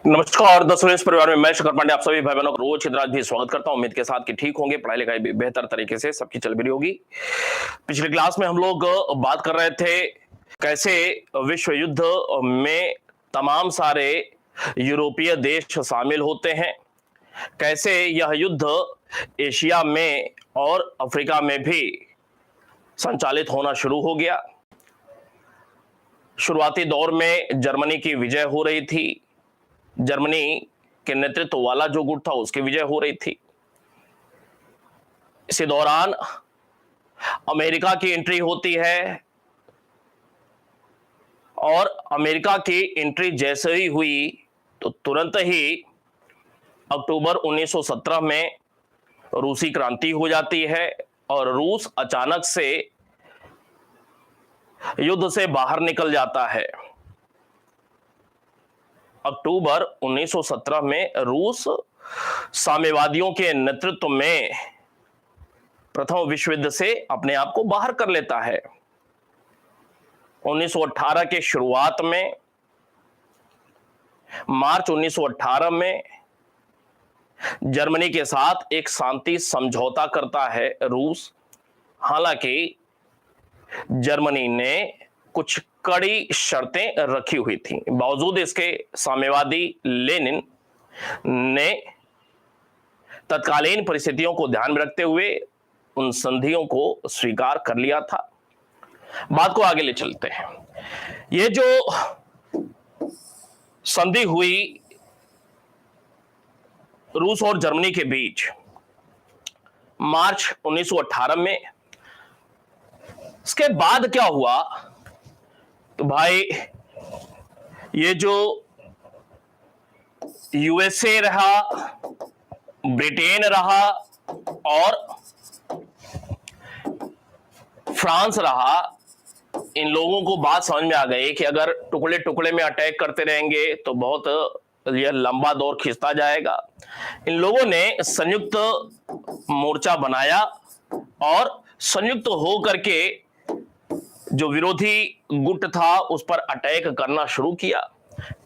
नमस्कार दोस्तों, इस परिवार में मैं शंकर पांडे आप सभी भाई बहनों को रोज चित्राज भी स्वागत करता हूं। उम्मीद के साथ कि ठीक होंगे, पढ़ाई लिखाई भी बेहतर तरीके से सबकी चल भी रही होगी। पिछली क्लास में हम लोग बात कर रहे थे कैसे विश्व युद्ध में तमाम सारे यूरोपीय देश शामिल होते हैं, कैसे यह युद्ध एशिया में और अफ्रीका में भी संचालित होना शुरू हो गया। शुरुआती दौर में जर्मनी की विजय हो रही थी, जर्मनी के नेतृत्व वाला जो गुट था उसकी विजय हो रही थी। इसी दौरान अमेरिका की एंट्री होती है और अमेरिका की एंट्री जैसे ही हुई तो तुरंत ही अक्टूबर 1917 में रूसी क्रांति हो जाती है और रूस अचानक से युद्ध से बाहर निकल जाता है। अक्टूबर 1917 में रूस साम्यवादियों के नेतृत्व में प्रथम विश्व युद्ध से अपने आप को बाहर कर लेता है। 1918 के शुरुआत में मार्च 1918 में जर्मनी के साथ एक शांति समझौता करता है रूस। हालांकि जर्मनी ने कुछ कड़ी शर्तें रखी हुई थी, बावजूद इसके साम्यवादी लेनिन ने तत्कालीन परिस्थितियों को ध्यान में रखते हुए उन संधियों को स्वीकार कर लिया था। बात को आगे ले चलते हैं। ये जो संधि हुई रूस और जर्मनी के बीच मार्च 1918 में, इसके बाद क्या हुआ तो भाई ये जो यूएसए रहा, ब्रिटेन रहा और फ्रांस रहा, इन लोगों को बात समझ में आ गई कि अगर टुकड़े टुकड़े में अटैक करते रहेंगे तो बहुत यह लंबा दौर खिंचता जाएगा। इन लोगों ने संयुक्त मोर्चा बनाया और संयुक्त होकर के जो विरोधी गुट था उस पर अटैक करना शुरू किया।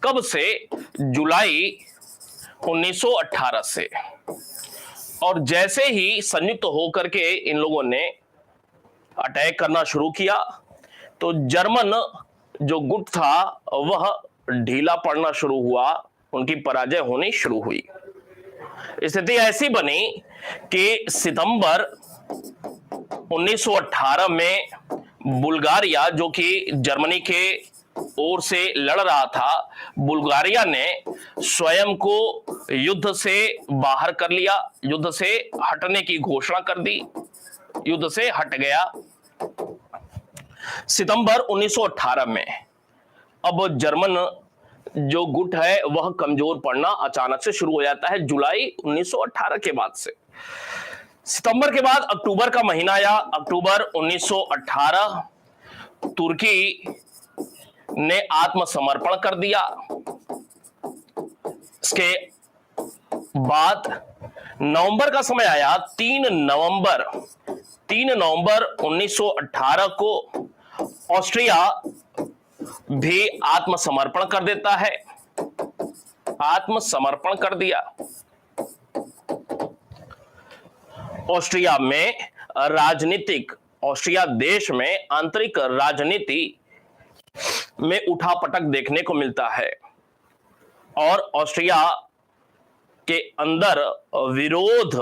कब से? जुलाई 1918 से। और जैसे ही संयुक्त होकर के इन लोगों ने अटैक करना शुरू किया तो जर्मन जो गुट था वह ढीला पड़ना शुरू हुआ, उनकी पराजय होनी शुरू हुई। स्थिति ऐसी बनी कि सितंबर 1918 में बुल्गारिया, जो कि जर्मनी के ओर से लड़ रहा था, बुल्गारिया ने स्वयं को युद्ध से बाहर कर लिया, युद्ध से हटने की घोषणा कर दी, युद्ध से हट गया सितंबर 1918 में। अब जर्मन जो गुट है वह कमजोर पड़ना अचानक से शुरू हो जाता है जुलाई 1918 के बाद से। सितंबर के बाद अक्टूबर का महीना आया। अक्टूबर 1918 तुर्की ने आत्मसमर्पण कर दिया। इसके बाद नवंबर का समय आया। 3 नवंबर 1918 को ऑस्ट्रिया भी आत्मसमर्पण कर देता है, आत्मसमर्पण कर दिया। ऑस्ट्रिया में ऑस्ट्रिया देश में आंतरिक राजनीति में उठापटक देखने को मिलता है और ऑस्ट्रिया के अंदर विरोध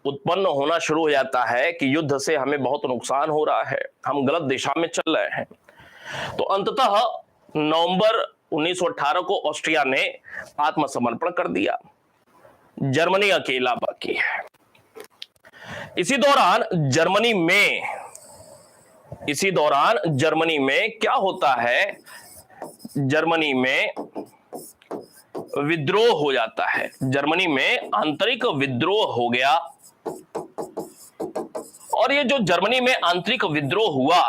उत्पन्न होना शुरू हो जाता है कि युद्ध से हमें बहुत नुकसान हो रहा है, हम गलत दिशा में चल रहे हैं। तो अंततः नवंबर 1918 को ऑस्ट्रिया ने आत्मसमर्पण कर दिया, जर्मनी अकेला बाकी है। इसी दौरान जर्मनी में क्या होता है? जर्मनी में विद्रोह हो जाता है, जर्मनी में आंतरिक विद्रोह हो गया। और ये जो जर्मनी में आंतरिक विद्रोह हुआ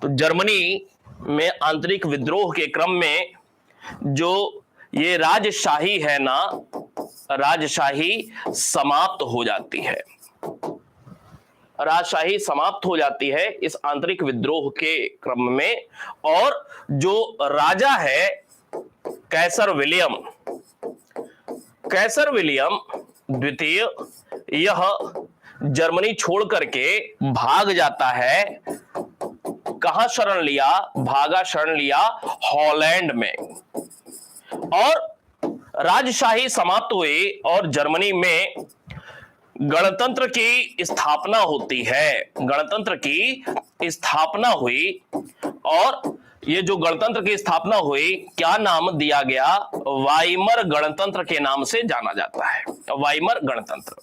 तो जर्मनी में आंतरिक विद्रोह के क्रम में जो ये राजशाही है ना, राजशाही समाप्त हो जाती है। राजशाही समाप्त हो जाती है इस आंतरिक विद्रोह के क्रम में। और जो राजा है कैसर विलियम, कैसर विलियम द्वितीय यह जर्मनी छोड़ करके भाग जाता है। कहां शरण लिया? भागा शरण लिया हॉलैंड में। और राजशाही समाप्त हुई और जर्मनी में गणतंत्र की स्थापना होती है। गणतंत्र की स्थापना हुई और ये जो गणतंत्र की स्थापना हुई, क्या नाम दिया गया? वाइमर गणतंत्र के नाम से जाना जाता है। वाइमर गणतंत्र।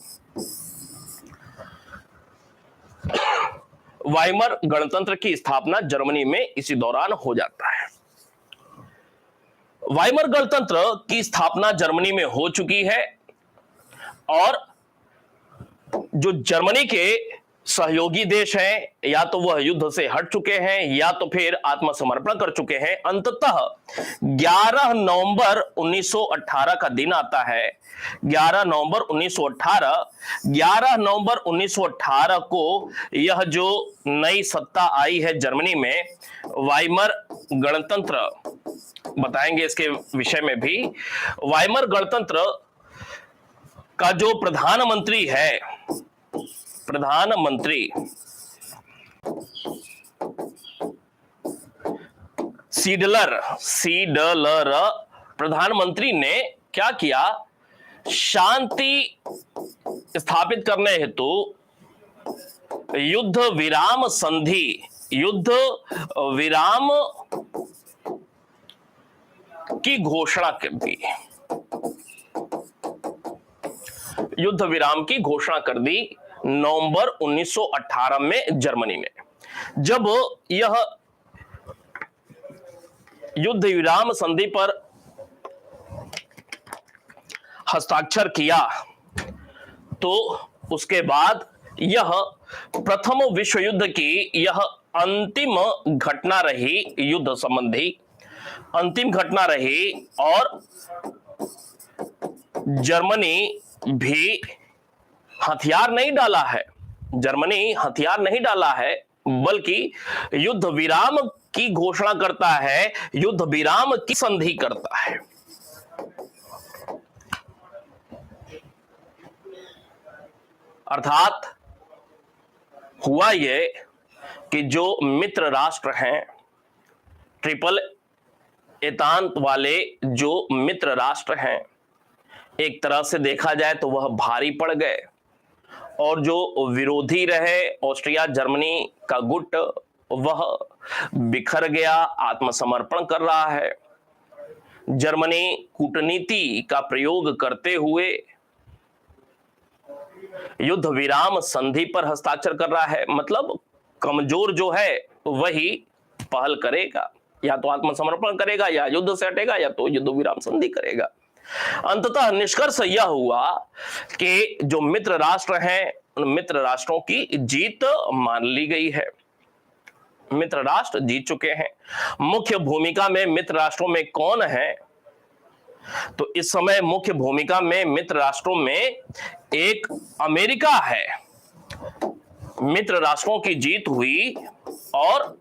वाइमर गणतंत्र की स्थापना जर्मनी में इसी दौरान हो जाता है। वाइमर गणतंत्र की स्थापना जर्मनी में हो चुकी है और जो जर्मनी के सहयोगी देश हैं, या तो वह युद्ध से हट चुके हैं या तो फिर आत्मसमर्पण कर चुके हैं। अंततः 11 नवंबर 1918 का दिन आता है। 11 नवंबर 1918 को यह जो नई सत्ता आई है जर्मनी में, वाइमर गणतंत्र, बताएंगे इसके विषय में भी। वाइमर गणतंत्र का जो प्रधानमंत्री है, प्रधानमंत्री सीडलर प्रधानमंत्री ने क्या किया? शांति स्थापित करने हेतु युद्ध विराम की घोषणा कर दी। युद्ध विराम की घोषणा कर दी नवंबर 1918 में जर्मनी में। जब यह युद्ध विराम संधि पर हस्ताक्षर किया तो उसके बाद यह प्रथम विश्व युद्ध की यह अंतिम घटना रही, युद्ध संबंधी अंतिम घटना रही। और जर्मनी भी हथियार नहीं डाला है, जर्मनी हथियार नहीं डाला है, बल्कि युद्ध विराम की घोषणा करता है, युद्ध विराम की संधि करता है। अर्थात हुआ यह कि जो मित्र राष्ट्र हैं, ट्रिपल एतांत वाले जो मित्र राष्ट्र हैं, एक तरह से देखा जाए तो वह भारी पड़ गए और जो विरोधी रहे ऑस्ट्रिया जर्मनी का गुट, वह बिखर गया, आत्मसमर्पण कर रहा है। जर्मनी कूटनीति का प्रयोग करते हुए युद्ध विराम संधि पर हस्ताक्षर कर रहा है। मतलब कमजोर जो है वही पहल करेगा, या तो आत्मसमर्पण करेगा, या युद्ध से हटेगा, या तो युद्ध विराम संधि करेगा। अंततः निष्कर्ष यह हुआ कि जो मित्र राष्ट्र हैं, उन मित्र राष्ट्रों की जीत मान ली गई है। मित्र राष्ट्र जीत चुके हैं। मुख्य भूमिका में मित्र राष्ट्रों में कौन है? तो इस समय मुख्य भूमिका में मित्र राष्ट्रों में एक अमेरिका है। मित्र राष्ट्रों की जीत हुई और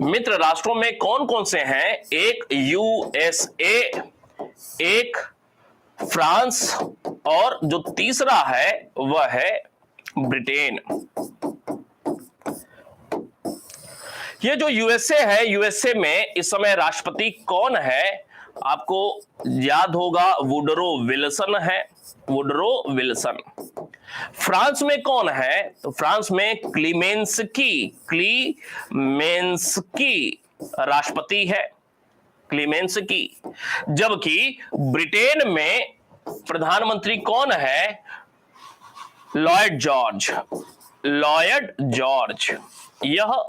मित्र राष्ट्रों में कौन कौन से हैं? एक यूएसए, एक फ्रांस और जो तीसरा है वह है ब्रिटेन। ये जो यूएसए है, यूएसए में इस समय राष्ट्रपति कौन है? आपको याद होगा वुडरो विल्सन है, वुडरो विल्सन। फ्रांस में कौन है? तो फ्रांस में क्लीमेंस्की राष्ट्रपति है, क्लीमेंस्की। जबकि ब्रिटेन में प्रधानमंत्री कौन है? लॉयड जॉर्ज, यह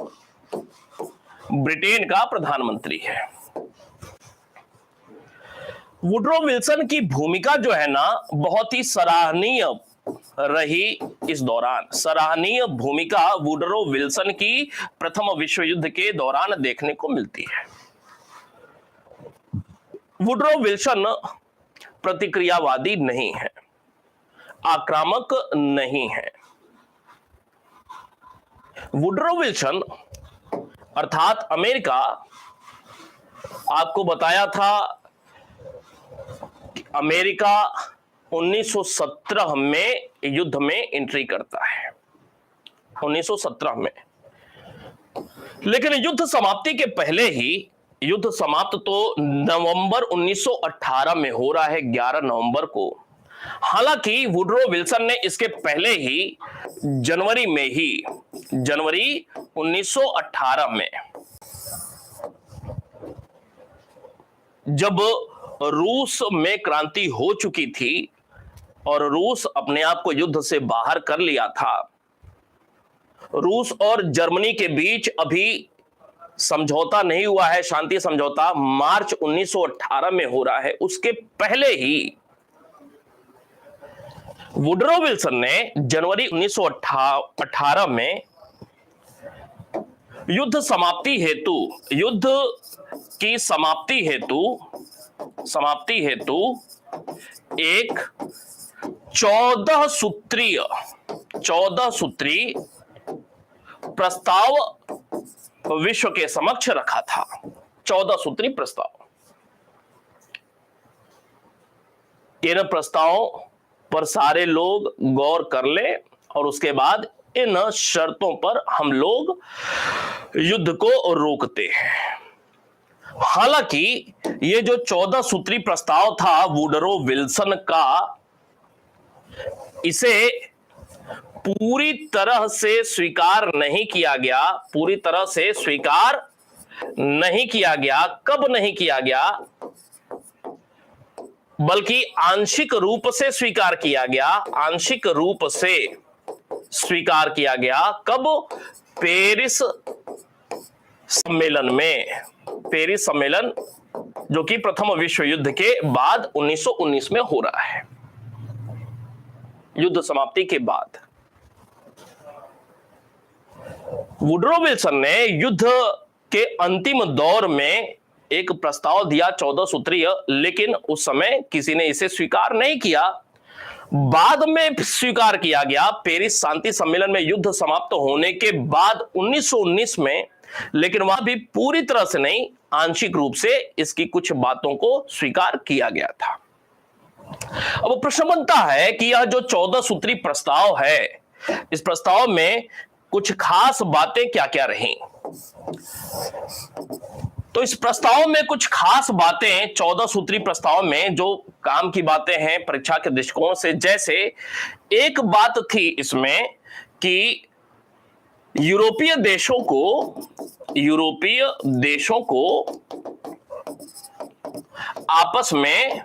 ब्रिटेन का प्रधानमंत्री है। वुडरो विल्सन की भूमिका जो है ना, बहुत ही सराहनीय रही इस दौरान। सराहनीय भूमिका वुडरो विल्सन की प्रथम विश्व युद्ध के दौरान देखने को मिलती है। वुडरो विल्सन प्रतिक्रियावादी नहीं है, आक्रामक नहीं है। वुडरो विल्सन अर्थात अमेरिका, आपको बताया था अमेरिका 1917 में युद्ध में एंट्री करता है, 1917 में। लेकिन युद्ध समाप्ति के पहले ही, युद्ध समाप्त तो नवंबर 1918 में हो रहा है, 11 नवंबर को। हालांकि वुडरो विल्सन ने इसके पहले ही जनवरी 1918 में, जब रूस में क्रांति हो चुकी थी और रूस अपने आप को युद्ध से बाहर कर लिया था, रूस और जर्मनी के बीच अभी समझौता नहीं हुआ है, शांति समझौता मार्च 1918 में हो रहा है। उसके पहले ही वुडरो विल्सन ने जनवरी 1918 में युद्ध की समाप्ति हेतु एक 14 सूत्री प्रस्ताव विश्व के समक्ष रखा था। 14 सूत्री प्रस्ताव। इन प्रस्तावों पर सारे लोग गौर कर ले और उसके बाद इन शर्तों पर हम लोग युद्ध को रोकते हैं। हालांकि ये जो 14 सूत्री प्रस्ताव था वुडरो विल्सन का, इसे पूरी तरह से स्वीकार नहीं किया गया। कब नहीं किया गया? बल्कि आंशिक रूप से स्वीकार किया गया। कब? पेरिस सम्मेलन, जो कि प्रथम विश्व युद्ध के बाद 1919 में हो रहा है, युद्ध समाप्ति के बाद। वुडरो विल्सन ने युद्ध के अंतिम दौर में एक प्रस्ताव दिया 14 सूत्रीय, लेकिन उस समय किसी ने इसे स्वीकार नहीं किया। बाद में स्वीकार किया गया पेरिस शांति सम्मेलन में युद्ध समाप्त होने के बाद 1919 में, लेकिन वहां भी पूरी तरह से नहीं, आंशिक रूप से इसकी कुछ बातों को स्वीकार किया गया था। अब प्रश्न बनता है कि यह जो 14 सूत्री प्रस्ताव है, इस प्रस्ताव में कुछ खास बातें क्या क्या रहीं? तो इस प्रस्ताव में कुछ खास बातें, 14 सूत्री प्रस्ताव में जो काम की बातें हैं परीक्षा के दृष्टिकोण से, जैसे एक बात थी इसमें कि यूरोपीय देशों को आपस में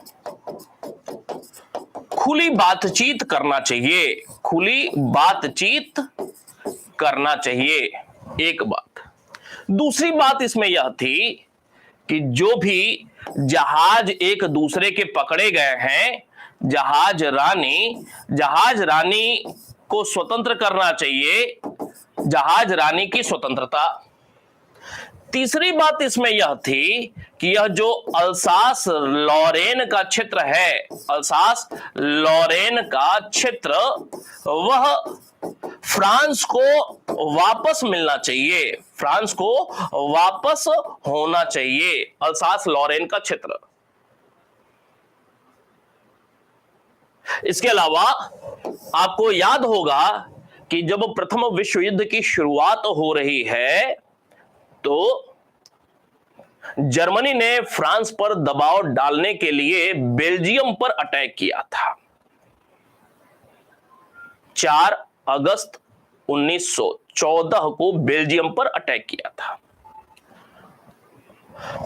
खुली बातचीत करना चाहिए, एक बात। दूसरी बात इसमें यह थी कि जो भी जहाज एक दूसरे के पकड़े गए हैं, जहाज रानी को स्वतंत्र करना चाहिए, जहाज रानी की स्वतंत्रता। तीसरी बात इसमें यह थी कि यह जो अल्सास लॉरेन का क्षेत्र वह फ्रांस को वापस मिलना चाहिए, फ्रांस को वापस होना चाहिए, अल्सास लॉरेन का क्षेत्र। इसके अलावा आपको याद होगा कि जब प्रथम विश्व युद्ध की शुरुआत हो रही है तो जर्मनी ने फ्रांस पर दबाव डालने के लिए बेल्जियम पर अटैक किया था। 4 अगस्त 1914 को बेल्जियम पर अटैक किया था।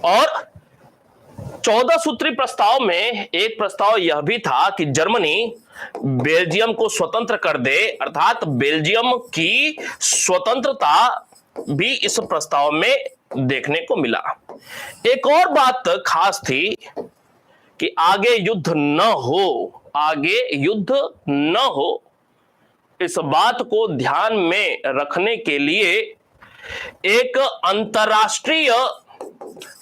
और 14 सूत्री प्रस्ताव में एक प्रस्ताव यह भी था कि जर्मनी बेल्जियम को स्वतंत्र कर दे, अर्थात बेल्जियम की स्वतंत्रता भी इस प्रस्ताव में देखने को मिला। एक और बात खास थी कि आगे युद्ध न हो, इस बात को ध्यान में रखने के लिए एक अंतरराष्ट्रीय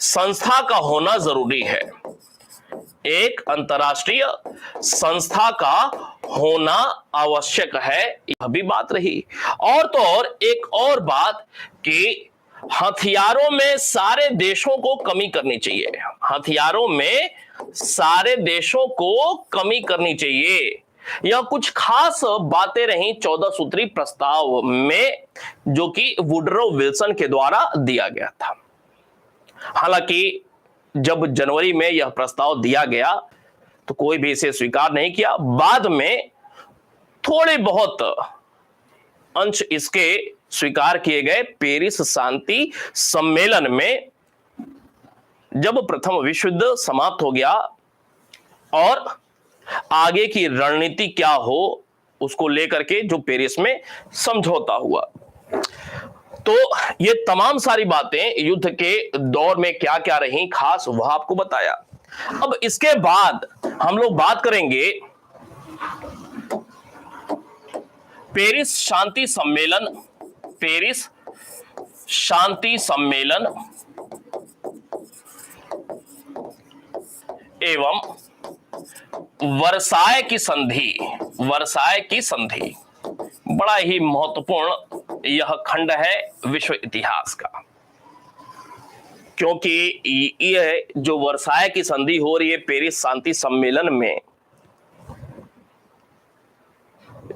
संस्था का होना जरूरी है। एक अंतरराष्ट्रीय संस्था का होना आवश्यक है, यह भी बात रही। और तो और एक और बात कि हथियारों में सारे देशों को कमी करनी चाहिए। हथियारों में सारे देशों को कमी करनी चाहिए। यह कुछ खास बातें रहीं 14 सूत्री प्रस्ताव में, जो कि वुडरो विल्सन के द्वारा दिया गया था। हालांकि जब जनवरी में यह प्रस्ताव दिया गया तो कोई भी इसे स्वीकार नहीं किया। बाद में थोड़े बहुत अंश इसके स्वीकार किए गए। पेरिस शांति सम्मेलन में जब प्रथम विश्व युद्ध समाप्त हो गया और आगे की रणनीति क्या हो उसको लेकर के जो पेरिस में समझौता हुआ, तो ये तमाम सारी बातें युद्ध के दौर में क्या क्या रही खास वह आपको बताया। अब इसके बाद हम लोग बात करेंगे पेरिस शांति सम्मेलन। पेरिस शांति सम्मेलन एवं वर्साय की संधि। वर्साय की संधि बड़ा ही महत्वपूर्ण यह खंड है विश्व इतिहास का, क्योंकि यह जो वर्साय की संधि हो रही है पेरिस शांति सम्मेलन में,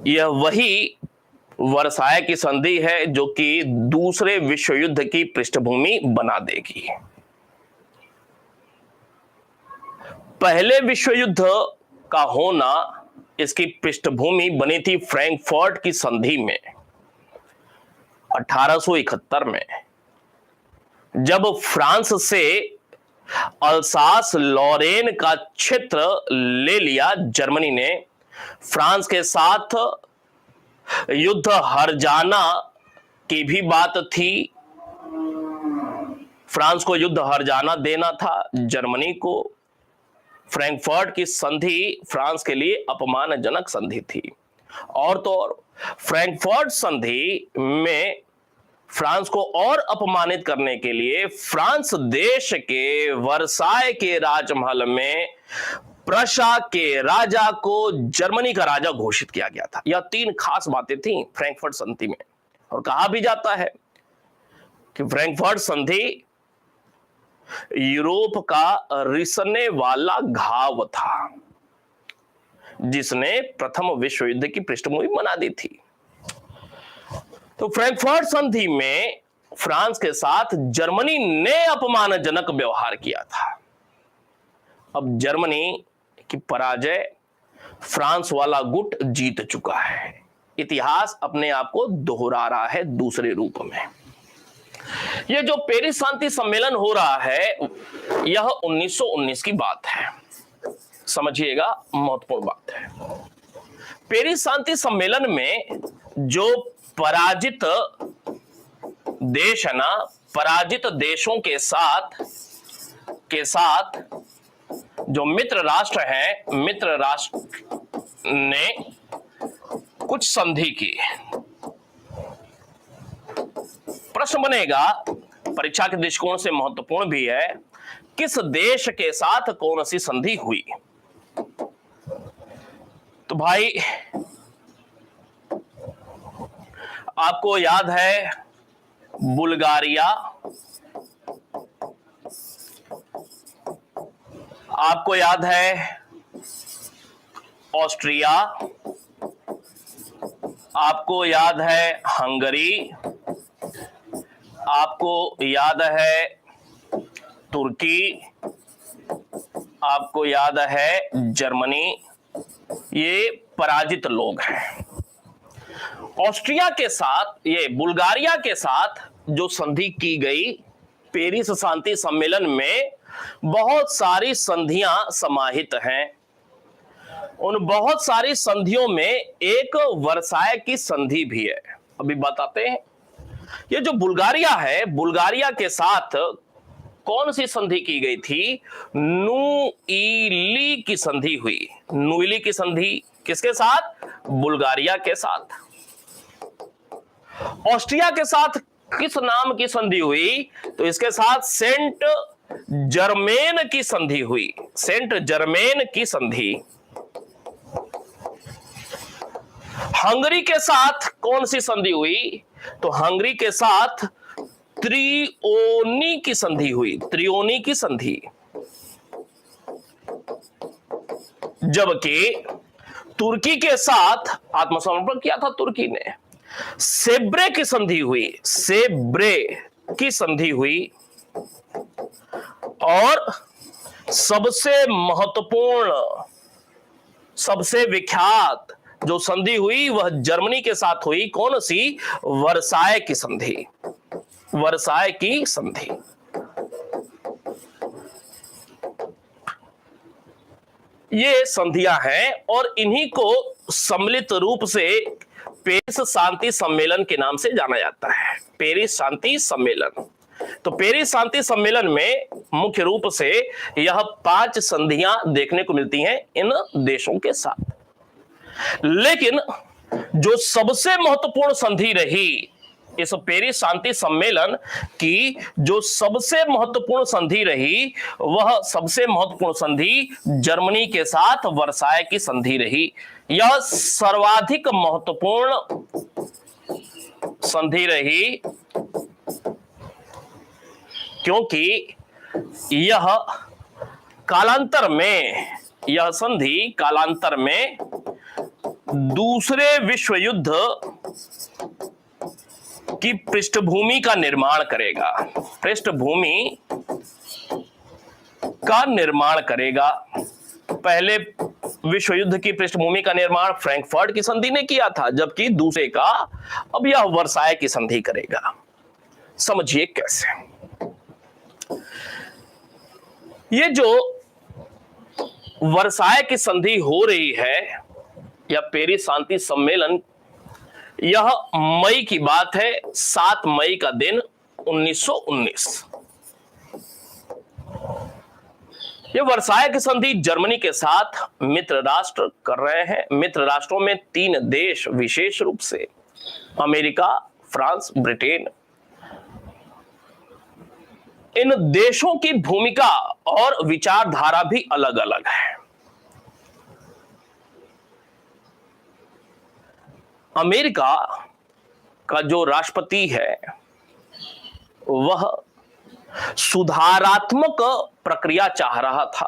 यह वही वर्साय की संधि है जो कि दूसरे विश्व युद्ध की पृष्ठभूमि बना देगी। पहले विश्व युद्ध का होना इसकी पृष्ठभूमि बनी थी फ्रैंकफर्ट की संधि में 1871 में, जब फ्रांस से अल्सास लॉरेन का क्षेत्र ले लिया जर्मनी ने। फ्रांस के साथ युद्ध हर जाना की भी बात थी। फ्रांस को युद्ध हर जाना देना था जर्मनी को। फ्रैंकफर्ट की संधि फ्रांस के लिए अपमानजनक संधि थी। और तो और फ्रैंकफर्ट संधि में फ्रांस को और अपमानित करने के लिए फ्रांस देश के वर्साय के राजमहल में प्रशा के राजा को जर्मनी का राजा घोषित किया गया था। यह तीन खास बातें थी फ्रैंकफर्ट संधि में। और कहा भी जाता है कि फ्रैंकफर्ट संधि यूरोप का रिसने वाला घाव था जिसने प्रथम विश्व युद्ध की पृष्ठभूमि बना दी थी। तो फ्रैंकफर्ट संधि में फ्रांस के साथ जर्मनी ने अपमानजनक व्यवहार किया था। अब जर्मनी की पराजय, फ्रांस वाला गुट जीत चुका है। इतिहास अपने आप को दोहरा रहा है दूसरे रूप में। यह जो पेरिस शांति सम्मेलन हो रहा है यह 1919 की बात है। समझिएगा, महत्वपूर्ण बात है। पेरिस शांति सम्मेलन में जो पराजित देश है ना, पराजित देशों के साथ जो मित्र राष्ट्र हैं, मित्र राष्ट्र ने कुछ संधि की। प्रश्न बनेगा, परीक्षा के दृष्टिकोण से महत्वपूर्ण भी है, किस देश के साथ कौन सी संधि हुई। तो भाई आपको याद है बुल्गारिया, आपको याद है ऑस्ट्रिया, आपको याद है हंगरी, आपको याद है तुर्की, आपको याद है जर्मनी। ये पराजित लोग हैं। ऑस्ट्रिया के साथ, ये बुल्गारिया के साथ जो संधि की गई पेरिस शांति सम्मेलन में, बहुत सारी संधियां समाहित हैं। उन बहुत सारी संधियों में एक वर्साय की संधि भी है। अभी बताते हैं। ये जो बुल्गारिया है, बुल्गारिया के साथ कौन सी संधि की गई थी? नुईली की संधि हुई। नुईली की संधि किसके साथ? बुल्गारिया के साथ। ऑस्ट्रिया के साथ किस नाम की संधि हुई? तो इसके साथ सेंट जर्मेन की संधि हुई। सेंट जर्मेन की संधि। हंगरी के साथ कौन सी संधि हुई? तो हंगरी के साथ त्रियोनी की संधि हुई। त्रियोनी की संधि। जबकि तुर्की के साथ आत्मसमर्पण किया था तुर्की ने। सेब्रे की संधि हुई, सेब्रे की संधि हुई, और सबसे महत्वपूर्ण, सबसे विख्यात जो संधि हुई वह जर्मनी के साथ हुई। कौन सी? वर्साय की संधि, वर्साय की संधि। ये संधियां हैं और इन्हीं को सम्मिलित रूप से पेरिस शांति सम्मेलन के नाम से जाना जाता है, पेरिस शांति सम्मेलन। तो पेरिस शांति सम्मेलन में मुख्य रूप से यह 5 संधियां देखने को मिलती हैं इन देशों के साथ। लेकिन जो सबसे महत्वपूर्ण संधि रही इस पेरिस शांति सम्मेलन की, जो सबसे महत्वपूर्ण संधि रही, वह सबसे महत्वपूर्ण संधि जर्मनी के साथ वर्साय की संधि रही। यह सर्वाधिक महत्वपूर्ण संधि रही क्योंकि यह कालांतर में, यह संधि कालांतर में दूसरे विश्व युद्ध की पृष्ठभूमि का निर्माण करेगा, पृष्ठभूमि का निर्माण करेगा। पहले विश्व युद्ध की पृष्ठभूमि का निर्माण फ्रैंकफर्ट की संधि ने किया था, जबकि दूसरे का अब यह वर्साय की संधि करेगा। समझिए कैसे। ये जो वर्साय की संधि हो रही है या पेरिस शांति सम्मेलन, यह मई की बात है, 7 मई का दिन 1919। यह वर्साय की संधि जर्मनी के साथ मित्र राष्ट्र कर रहे हैं। मित्र राष्ट्रों में 3 देश विशेष रूप से, अमेरिका, फ्रांस, ब्रिटेन। इन देशों की भूमिका और विचारधारा भी अलग अलग है। अमेरिका का जो राष्ट्रपति है वह सुधारात्मक प्रक्रिया चाह रहा था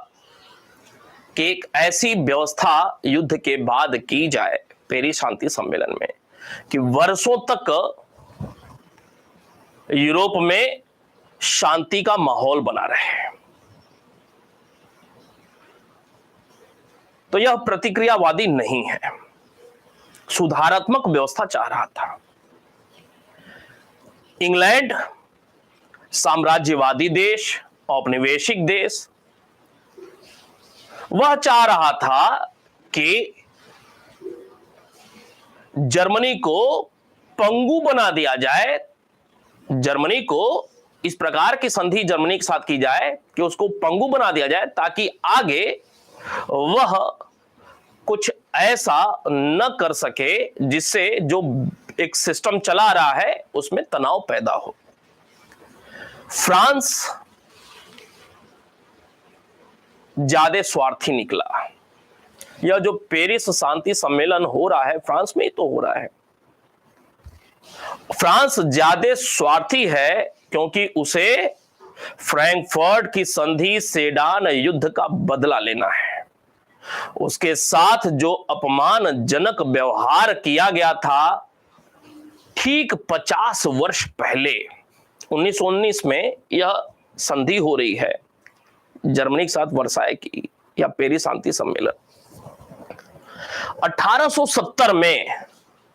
कि एक ऐसी व्यवस्था युद्ध के बाद की जाए पेरिस शांति सम्मेलन में कि वर्षों तक यूरोप में शांति का माहौल बना रहे। तो यह प्रतिक्रियावादी नहीं है, सुधारात्मक व्यवस्था चाह रहा था। इंग्लैंड साम्राज्यवादी देश, औपनिवेशिक देश, वह चाह रहा था कि जर्मनी को पंगु बना दिया जाए, जर्मनी को इस प्रकार की संधि जर्मनी के साथ की जाए कि उसको पंगु बना दिया जाए, ताकि आगे वह कुछ ऐसा न कर सके जिससे जो एक सिस्टम चला रहा है उसमें तनाव पैदा हो। फ्रांस ज्यादा स्वार्थी निकला। यह जो पेरिस शांति सम्मेलन हो रहा है फ्रांस में ही तो हो रहा है। फ्रांस ज्यादा स्वार्थी है क्योंकि उसे फ्रैंकफर्ट की संधि, सेडान युद्ध का बदला लेना है। उसके साथ जो अपमानजनक व्यवहार किया गया था ठीक 50 वर्ष पहले, 1919 में यह संधि हो रही है जर्मनी के साथ वर्साय की या पेरिस शांति सम्मेलन। 1870 में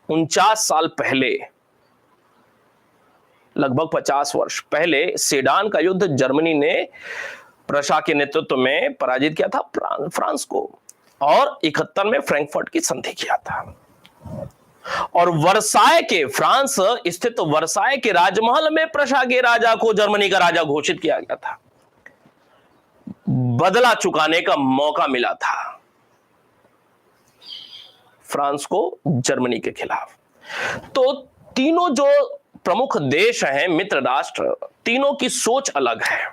49 साल पहले, लगभग 50 वर्ष पहले सेडान का युद्ध जर्मनी ने प्रशा के नेतृत्व में पराजित किया था फ्रांस को, और 71 में फ्रैंकफर्ट की संधि किया था। और वर्साय के, फ्रांस स्थित वर्साय के राजमहल में प्रशा के राजा को जर्मनी का राजा घोषित किया गया था। बदला चुकाने का मौका मिला था फ्रांस को जर्मनी के खिलाफ। तो तीनों जो प्रमुख देश हैं मित्र राष्ट्र, तीनों की सोच अलग है।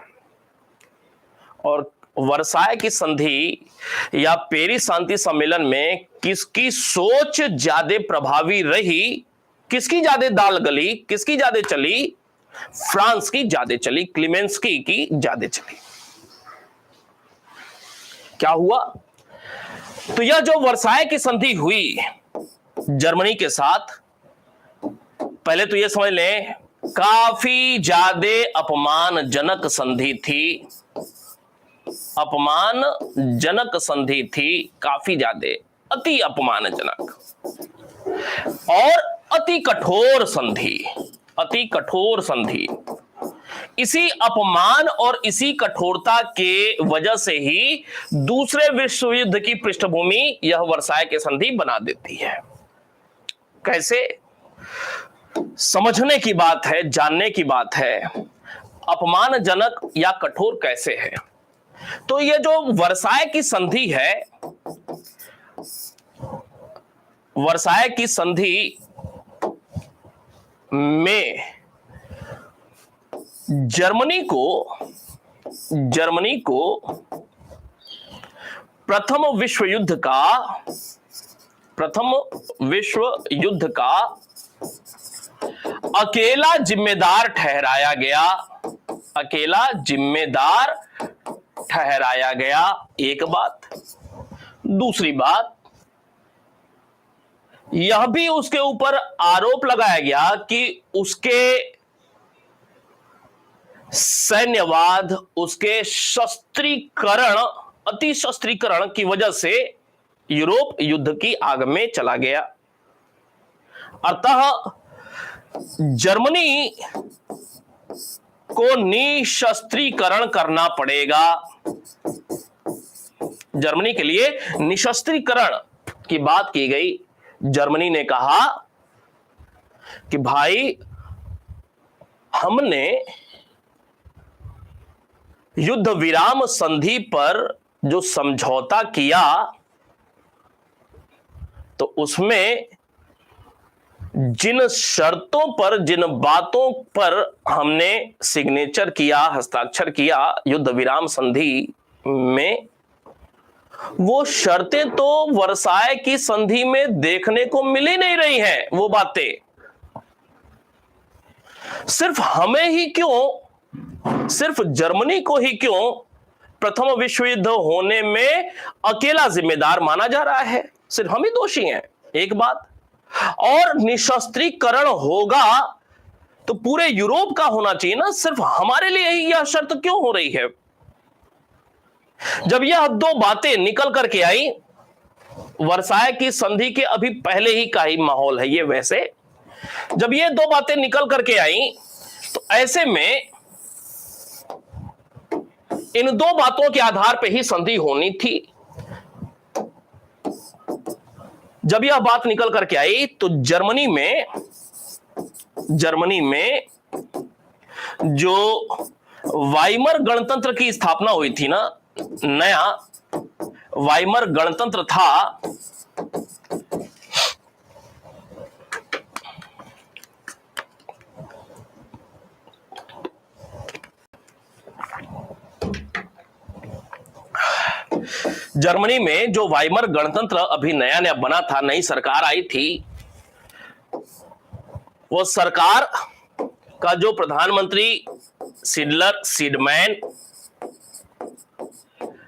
और वर्साय की संधि या पेरिस शांति सम्मेलन में किसकी सोच ज्यादा प्रभावी रही, किसकी ज्यादा दाल गली, किसकी ज्यादा चली? फ्रांस की ज्यादा चली, क्लेमेंस्की की ज्यादा चली। क्या हुआ? तो यह जो वर्साय की संधि हुई जर्मनी के साथ, पहले तो यह समझ लें काफी ज्यादा अपमानजनक संधि थी, अपमानजनक संधि थी, काफी ज्यादा अति अपमानजनक और अति कठोर संधि, अति कठोर संधि। इसी अपमान और इसी कठोरता के वजह से ही दूसरे विश्व युद्ध की पृष्ठभूमि यह वर्साय की संधि बना देती है। कैसे? समझने की बात है, जानने की बात है। अपमानजनक या कठोर कैसे है? तो यह जो वर्साय की संधि है, वर्साय की संधि में जर्मनी को प्रथम विश्व युद्ध का अकेला जिम्मेदार ठहराया गया, अकेला जिम्मेदार ठहराया गया। एक बात। दूसरी बात, यह भी उसके ऊपर आरोप लगाया गया कि उसके सैन्यवाद, उसके शस्त्रीकरण, अति शस्त्रीकरण की वजह से यूरोप युद्ध की आग में चला गया। अतः जर्मनी को निशस्त्रीकरण करना पड़ेगा। जर्मनी के लिए निशस्त्रीकरण की बात की गई। जर्मनी ने कहा कि भाई, हमने युद्ध विराम संधि पर जो समझौता किया तो उसमें जिन शर्तों पर, जिन बातों पर हमने सिग्नेचर किया, हस्ताक्षर किया युद्ध विराम संधि में, वो शर्तें तो वर्साय की संधि में देखने को मिल ही नहीं रही हैं। वो बातें सिर्फ हमें ही क्यों, सिर्फ जर्मनी को ही क्यों प्रथम विश्व युद्ध होने में अकेला जिम्मेदार माना जा रहा है? सिर्फ हम ही दोषी हैं। एक बात। और निशस्त्रीकरण होगा तो पूरे यूरोप का होना चाहिए ना, सिर्फ हमारे लिए ही यह शर्त क्यों हो रही है? जब यह दो बातें निकल करके आई, वर्साय की संधि के अभी पहले ही का ही माहौल है ये वैसे, जब ये दो बातें निकल करके आई तो ऐसे में इन दो बातों के आधार पर ही संधि होनी थी। जब यह बात निकल करके आई तो जर्मनी में जो वाइमर गणतंत्र की स्थापना हुई थी ना, नया वाइमर गणतंत्र था, जर्मनी में जो वाइमर गणतंत्र अभी नया नया बना था, नई सरकार आई थी, वो सरकार का जो प्रधानमंत्री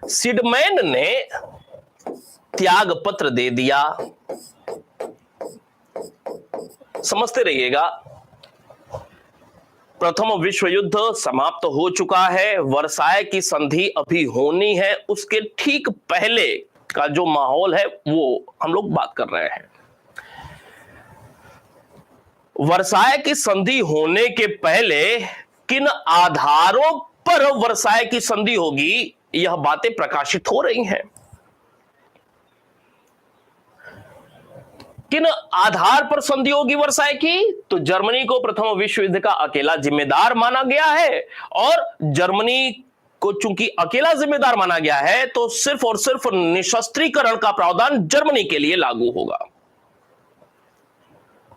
सीडमैन ने त्याग पत्र दे दिया। समझते रहिएगा, प्रथम विश्व युद्ध समाप्त हो चुका है, वर्साय की संधि अभी होनी है, उसके ठीक पहले का जो माहौल है वो हम लोग बात कर रहे हैं। वर्साय की संधि होने के पहले किन आधारों पर वर्साय की संधि होगी, यह बातें प्रकाशित हो रही हैं। किन आधार पर संधि होगी वर्साय की? तो जर्मनी को प्रथम विश्व युद्ध का अकेला जिम्मेदार माना गया है, और जर्मनी को चूंकि अकेला जिम्मेदार माना गया है तो सिर्फ और सिर्फ निशस्त्रीकरण का प्रावधान जर्मनी के लिए लागू होगा।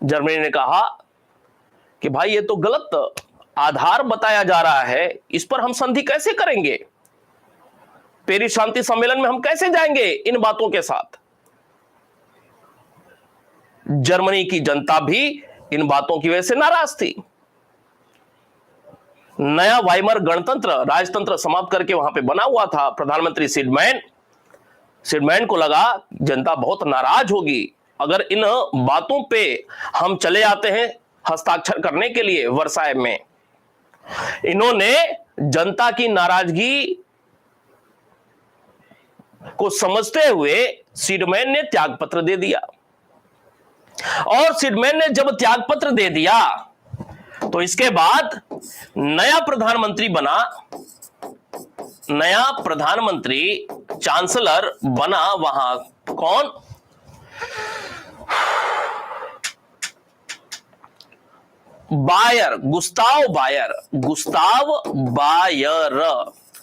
जर्मनी ने कहा कि भाई ये तो गलत आधार बताया जा रहा है, इस पर हम संधि कैसे करेंगे? पेरिस शांति सम्मेलन में हम कैसे जाएंगे इन बातों के साथ? जर्मनी की जनता भी इन बातों की वजह से नाराज थी। नया वाइमर गणतंत्र, राजतंत्र समाप्त करके वहां पे बना हुआ था प्रधानमंत्री सीडमैन, सीडमैन को लगा जनता बहुत नाराज होगी अगर इन बातों पे हम चले आते हैं हस्ताक्षर करने के लिए वर्साय में। इन्होंने जनता की नाराजगी को समझते हुए सीडमैन ने त्यागपत्र दे दिया। और सीडमैन ने जब त्यागपत्र दे दिया तो इसके बाद नया प्रधानमंत्री बना, नया प्रधानमंत्री चांसलर बना वहां कौन? Bauer, Gustav Bauer.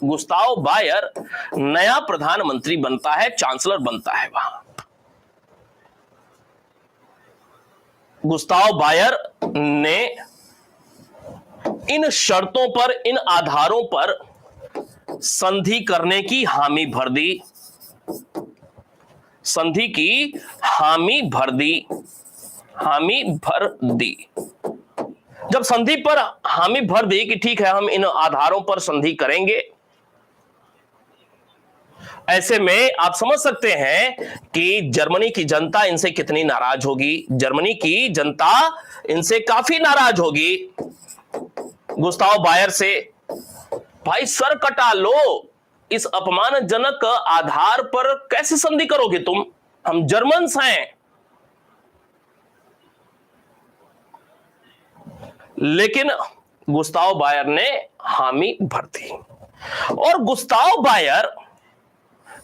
Gustav Bauer नया प्रधानमंत्री बनता है, चांसलर बनता है वहां। गुस्ताव बायर ने इन शर्तों पर, इन आधारों पर संधि करने की हामी भर दी, संधि की हामी भर दी। जब संधि पर हामी भर दी कि ठीक है हम इन आधारों पर संधि करेंगे, ऐसे में आप समझ सकते हैं कि जर्मनी की जनता इनसे कितनी नाराज होगी। जर्मनी की जनता इनसे काफी नाराज होगी। गुस्ताव बायर से भाई सर कटा लो, इस अपमानजनक आधार पर कैसे संधि करोगे तुम, हम जर्मन्स हैं। लेकिन गुस्ताव बायर ने हामी भर दी और गुस्ताव बायर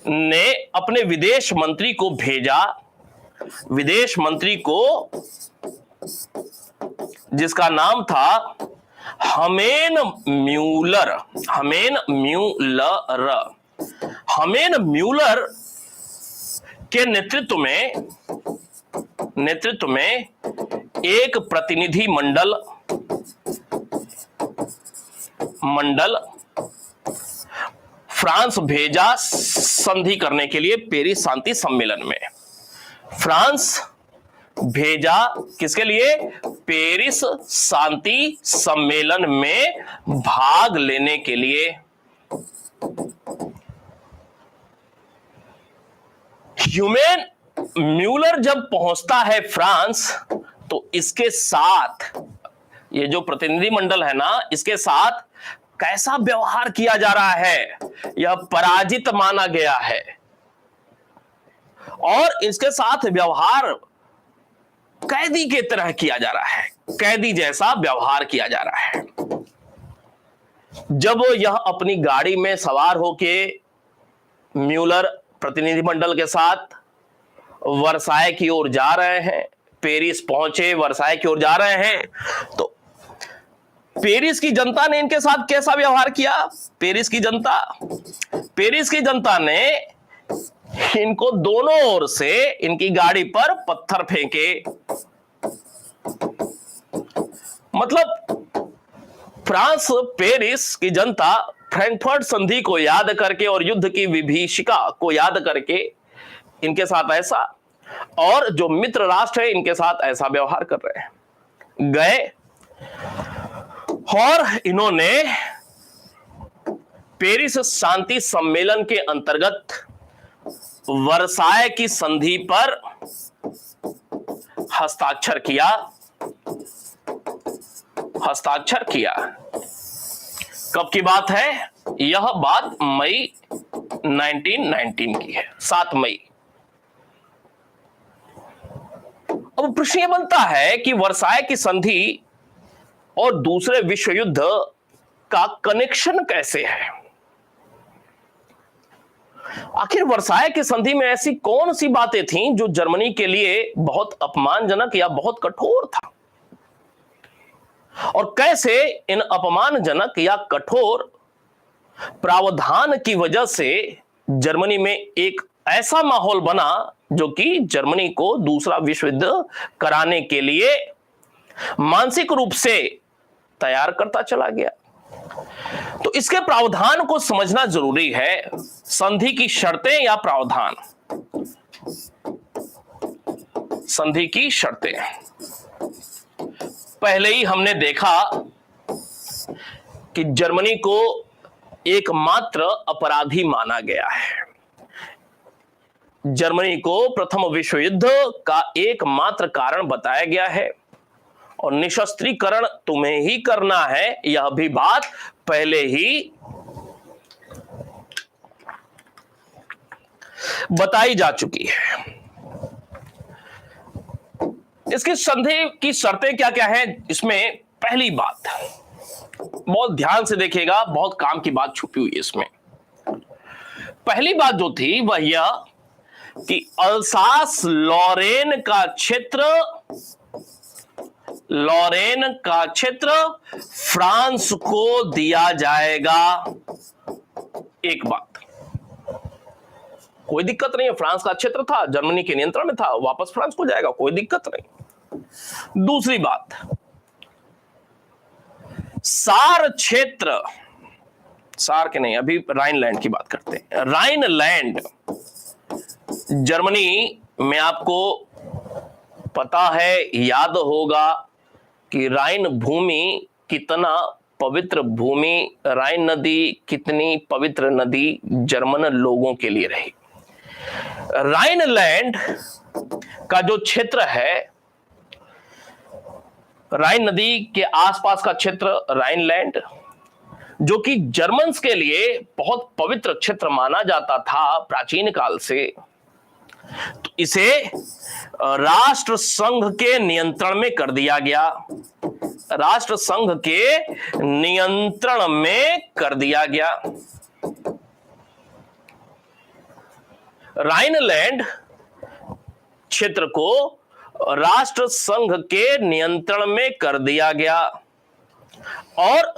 ने अपने विदेश मंत्री को भेजा, विदेश मंत्री को जिसका नाम था हमेन म्यूलर। हमेन म्यूलर के नेतृत्व में एक प्रतिनिधि मंडल फ्रांस भेजा संधि करने के लिए पेरिस शांति सम्मेलन में। फ्रांस भेजा किसके लिए? पेरिस शांति सम्मेलन में भाग लेने के लिए। ह्यूमेन म्यूलर जब पहुंचता है फ्रांस तो इसके साथ ये जो प्रतिनिधि मंडल है ना, इसके साथ कैसा व्यवहार किया जा रहा है, यह पराजित माना गया है और इसके साथ व्यवहार कैदी के तरह किया जा रहा है, कैदी जैसा व्यवहार किया जा रहा है। जब यह अपनी गाड़ी में सवार होके म्यूलर प्रतिनिधिमंडल के साथ वर्साय की ओर जा रहे हैं, पेरिस पहुंचे, वर्साय की ओर जा रहे हैं, तो पेरिस की जनता ने इनके साथ कैसा व्यवहार किया? पेरिस की जनता ने इनको दोनों ओर से इनकी गाड़ी पर पत्थर फेंके। मतलब फ्रांस, पेरिस की जनता फ्रैंकफर्ट संधि को याद करके और युद्ध की विभीषिका को याद करके इनके साथ ऐसा, और जो मित्र राष्ट्र है इनके साथ ऐसा व्यवहार कर रहे हैं। गए और इन्होंने पेरिस शांति सम्मेलन के अंतर्गत वर्साय की संधि पर हस्ताक्षर किया। कब की बात है? यह बात मई 1919 की है, 7 मई। अब प्रश्न यह बनता है कि वर्साय की संधि और दूसरे विश्व युद्ध का कनेक्शन कैसे है? आखिर वर्साय की संधि में ऐसी कौन सी बातें थीं जो जर्मनी के लिए बहुत अपमानजनक या बहुत कठोर था, और कैसे इन अपमानजनक या कठोर प्रावधान की वजह से जर्मनी में एक ऐसा माहौल बना जो कि जर्मनी को दूसरा विश्व युद्ध कराने के लिए मानसिक रूप से तैयार करता चला गया। तो इसके प्रावधान को समझना जरूरी है। संधि की शर्तें या प्रावधान। संधि की शर्तें पहले ही हमने देखा कि जर्मनी को एकमात्र अपराधी माना गया है। जर्मनी को प्रथम विश्व युद्ध का एकमात्र कारण बताया गया है और निशस्त्रीकरण तुम्हें ही करना है, यह भी बात पहले ही बताई जा चुकी है। इसकी संधि की शर्तें क्या क्या हैं? इसमें पहली बात, बहुत ध्यान से देखिएगा, बहुत काम की बात छुपी हुई है इसमें। पहली बात जो थी वह यह कि अल्सास लॉरेन का क्षेत्र फ्रांस को दिया जाएगा। एक बात, कोई दिक्कत नहीं है, फ्रांस का क्षेत्र था, जर्मनी के नियंत्रण में था, वापस फ्रांस को जाएगा, कोई दिक्कत नहीं। दूसरी बात, सार क्षेत्र, सार के नहीं, अभी राइनलैंड की बात करते हैं। राइनलैंड जर्मनी में, आपको पता है, याद होगा कि राइन भूमि कितना पवित्र भूमि, राइन नदी कितनी पवित्र नदी जर्मन लोगों के लिए रही। राइनलैंड का जो क्षेत्र है, राइन नदी के आसपास का क्षेत्र राइनलैंड, जो कि जर्मन्स के लिए बहुत पवित्र क्षेत्र माना जाता था प्राचीन काल से, तो इसे राष्ट्र संघ के नियंत्रण में कर दिया गया। राष्ट्र संघ के नियंत्रण में कर दिया गया। राइनलैंड क्षेत्र को राष्ट्र संघ के नियंत्रण में कर दिया गया और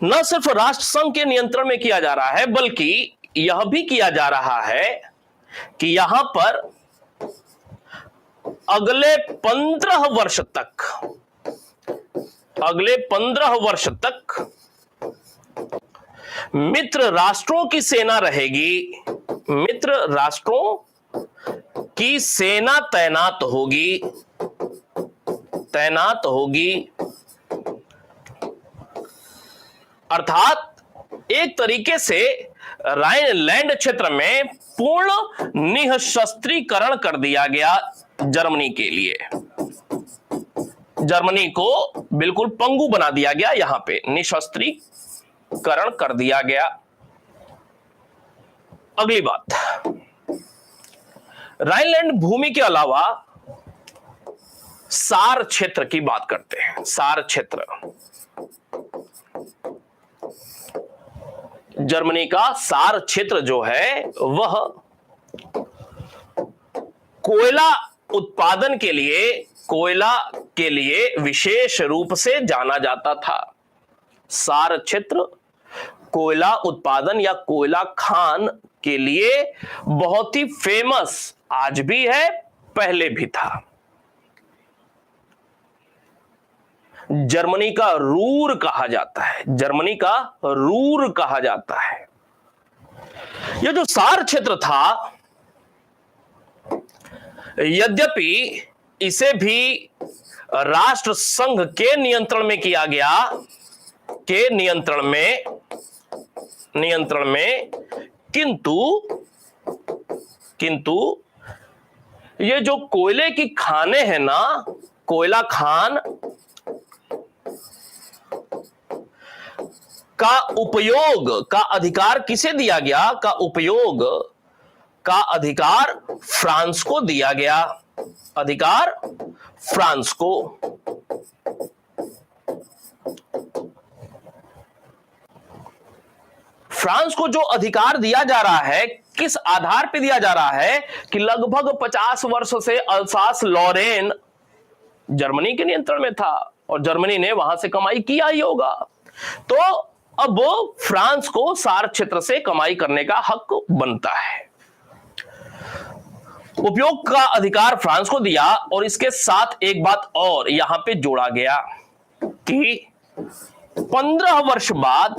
न सिर्फ राष्ट्र संघ के नियंत्रण में किया जा रहा है, बल्कि यह भी किया जा रहा है कि यहां पर अगले 15 वर्ष तक मित्र राष्ट्रों की सेना रहेगी। मित्र राष्ट्रों की सेना तैनात होगी। अर्थात एक तरीके से राइनलैंड क्षेत्र में पूर्ण निःशस्त्रीकरण कर दिया गया जर्मनी के लिए। जर्मनी को बिल्कुल पंगु बना दिया गया, यहां पे निःशस्त्रीकरण कर दिया गया। अगली बात, राइनलैंड भूमि के अलावा सार क्षेत्र की बात करते हैं। सार क्षेत्र जर्मनी का सार क्षेत्र जो है वह कोयला उत्पादन के लिए विशेष रूप से जाना जाता था। सार क्षेत्र कोयला उत्पादन या कोयला खान के लिए बहुत ही फेमस आज भी है, पहले भी था। जर्मनी का रूर कहा जाता है। यह जो सार क्षेत्र था, यद्यपि इसे भी राष्ट्र संघ के नियंत्रण में किया गया, किंतु ये जो कोयले की खानें हैं ना, कोयला खान का उपयोग का अधिकार किसे दिया गया? का उपयोग का अधिकार फ्रांस को दिया गया। अधिकार फ्रांस को। फ्रांस को जो अधिकार दिया जा रहा है, किस आधार पर दिया जा रहा है कि लगभग 50 वर्ष से अल्सास लॉरेन जर्मनी के नियंत्रण में था और जर्मनी ने वहां से कमाई किया ही होगा, तो अब फ्रांस को सार क्षेत्र से कमाई करने का हक बनता है। उपयोग का अधिकार फ्रांस को दिया और इसके साथ एक बात और यहां पे जोड़ा गया कि 15 वर्ष बाद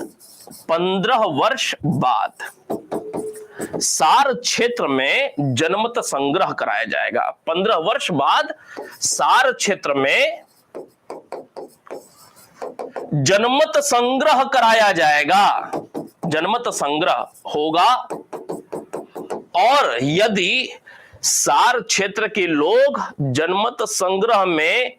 सार क्षेत्र में जनमत संग्रह कराया जाएगा। 15 वर्ष बाद सार क्षेत्र में जनमत संग्रह कराया जाएगा। जनमत संग्रह होगा और यदि सार क्षेत्र के लोग जनमत संग्रह में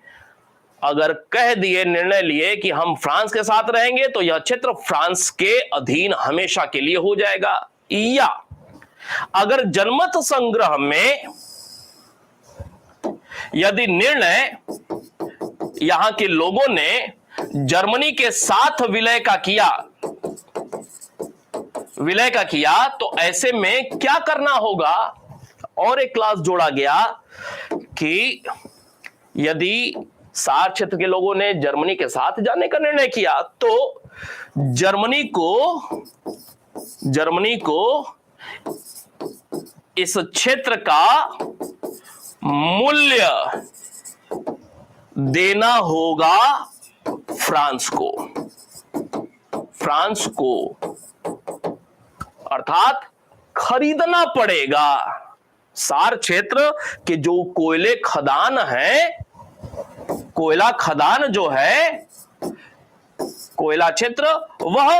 अगर कह दिए, निर्णय लिए कि हम फ्रांस के साथ रहेंगे, तो यह क्षेत्र फ्रांस के अधीन हमेशा के लिए हो जाएगा। या अगर जनमत संग्रह में यदि निर्णय यहां के लोगों ने जर्मनी के साथ विलय का किया, तो ऐसे में क्या करना होगा। और एक क्लास जोड़ा गया कि यदि सार क्षेत्र के लोगों ने जर्मनी के साथ जाने का निर्णय किया, तो जर्मनी को इस क्षेत्र का मूल्य देना होगा फ्रांस को, अर्थात खरीदना पड़ेगा। सार क्षेत्र के जो कोयले खदान है, कोयला खदान जो है, कोयला क्षेत्र, वह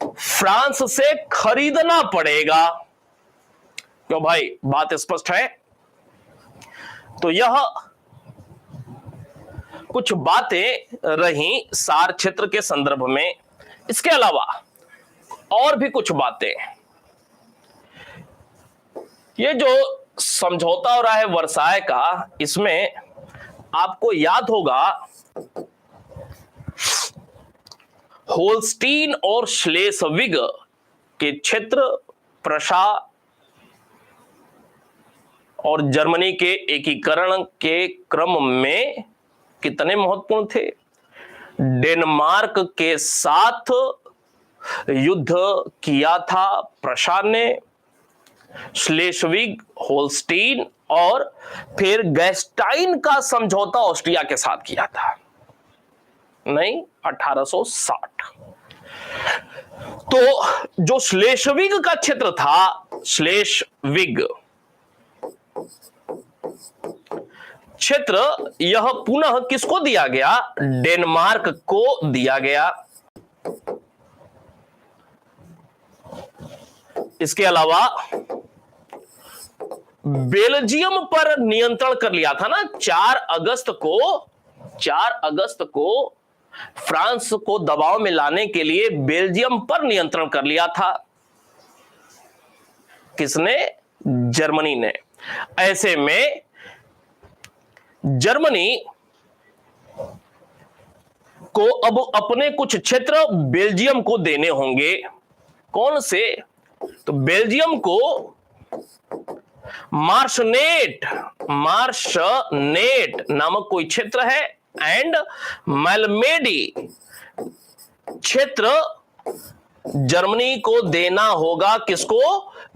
फ्रांस से खरीदना पड़ेगा। क्यों भाई, बात स्पष्ट है। तो यह कुछ बातें रही सार क्षेत्र के संदर्भ में। इसके अलावा और भी कुछ बातें, ये जो समझौता हो रहा है वर्साय का, इसमें आपको याद होगा होल्स्टीन और श्लेसविग के क्षेत्र प्रशा और जर्मनी के एकीकरण के क्रम में कितने महत्वपूर्ण थे। डेनमार्क के साथ युद्ध किया था प्रशा ने, श्लेसविग, होल्स्टीन, और फिर गैस्टाइन का समझौता ऑस्ट्रिया के साथ किया था, नहीं 1860। तो जो श्लेसविग का क्षेत्र था, श्लेसविग क्षेत्र, यह पुनः किसको दिया गया, डेनमार्क को दिया गया। इसके अलावा बेल्जियम पर नियंत्रण कर लिया था ना, 4 अगस्त को फ्रांस को दबाव में लाने के लिए बेल्जियम पर नियंत्रण कर लिया था। किसने, जर्मनी ने। ऐसे में जर्मनी को अब अपने कुछ क्षेत्र बेल्जियम को देने होंगे। कौन से, तो बेल्जियम को मार्शनेट नामक कोई क्षेत्र है, एंड मेलमेडी क्षेत्र जर्मनी को देना होगा। किसको,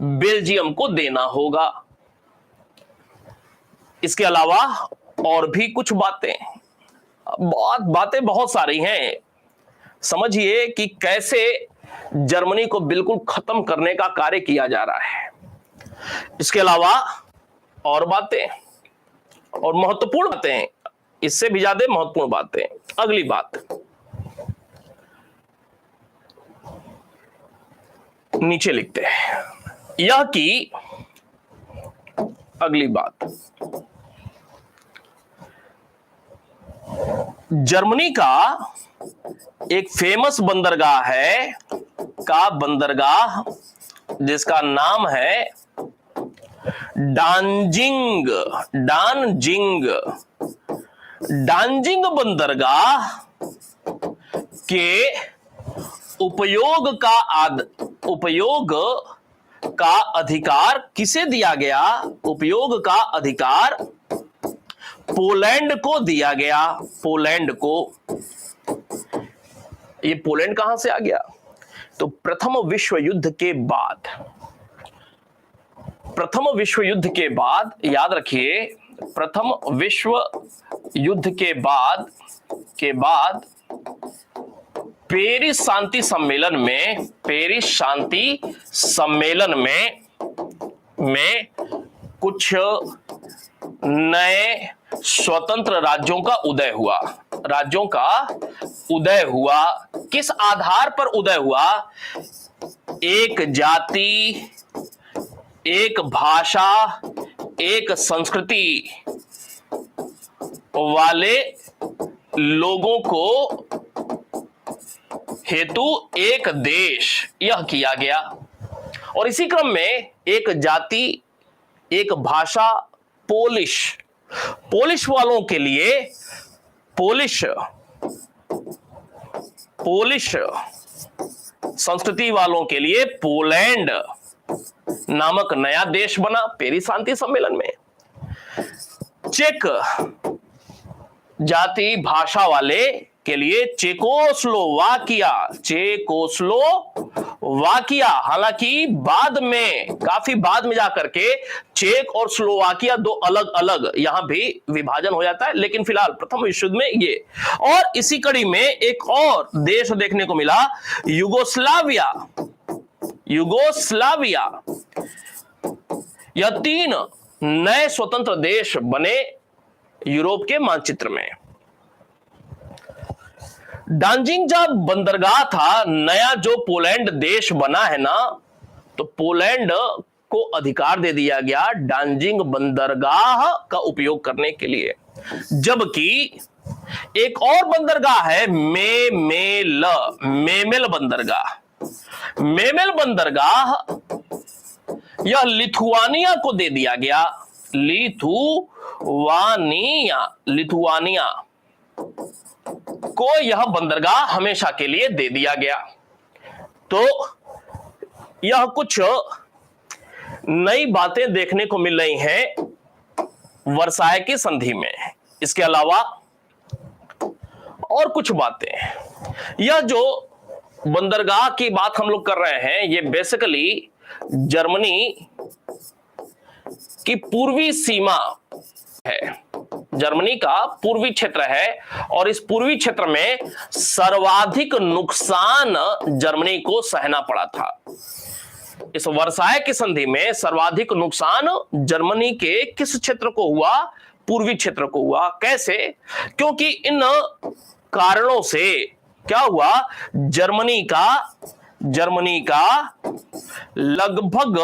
बेल्जियम को देना होगा। इसके अलावा और भी कुछ बातें बहुत सारी हैं। समझिए कि कैसे जर्मनी को बिल्कुल खत्म करने का कार्य किया जा रहा है। इसके अलावा और बातें, और महत्वपूर्ण बातें, इससे भी ज्यादा महत्वपूर्ण बातें। अगली बात नीचे लिखते हैं, यह कि अगली बात, जर्मनी का एक फेमस बंदरगाह है, जिसका नाम है डानजिंग। डानजिंग बंदरगाह के उपयोग का अधिकार किसे दिया गया, उपयोग का अधिकार पोलैंड को दिया गया। पोलैंड को, ये पोलैंड कहां से आ गया, तो प्रथम विश्व युद्ध के बाद याद रखिए, प्रथम विश्व युद्ध के बाद पेरिस शांति सम्मेलन में कुछ नए स्वतंत्र राज्यों का उदय हुआ। किस आधार पर उदय हुआ, एक एक भाषा, एक संस्कृति वाले लोगों को हेतु एक देश, यह किया गया। और इसी क्रम में एक जाति, एक भाषा, पोलिश वालों के लिए पोलिश संस्कृति वालों के लिए पोलैंड नामक नया देश बना पेरिस शांति सम्मेलन में। चेक जाति भाषा वाले के लिए चेकोस्लोवाकिया, हालांकि बाद में, काफी बाद में जाकर के चेक और स्लोवाकिया दो अलग अलग यहां भी विभाजन हो जाता है, लेकिन फिलहाल प्रथम विश्व युद्ध में ये। और इसी कड़ी में एक और देश देखने को मिला, युगोस्लाविया। यह 3 नए स्वतंत्र देश बने यूरोप के मानचित्र में। डांजिंग जब बंदरगाह था, नया जो पोलैंड देश बना है ना, तो पोलैंड को अधिकार दे दिया गया डांजिंग बंदरगाह का उपयोग करने के लिए। जबकि एक और बंदरगाह है मेमेल बंदरगाह, यह लिथुआनिया को दे दिया गया। लिथुआनिया को यह बंदरगाह हमेशा के लिए दे दिया गया। तो यह कुछ नई बातें देखने को मिल रही हैं वर्साय की संधि में। इसके अलावा और कुछ बातें, यह जो बंदरगाह की बात हम लोग कर रहे हैं, ये बेसिकली जर्मनी की पूर्वी सीमा है, जर्मनी का पूर्वी क्षेत्र है। और इस पूर्वी क्षेत्र में सर्वाधिक नुकसान जर्मनी को सहना पड़ा था। इस वर्साय की संधि में सर्वाधिक नुकसान जर्मनी के किस क्षेत्र को हुआ? पूर्वी क्षेत्र को हुआ। कैसे? क्योंकि इन कारणों से क्या हुआ, जर्मनी का लगभग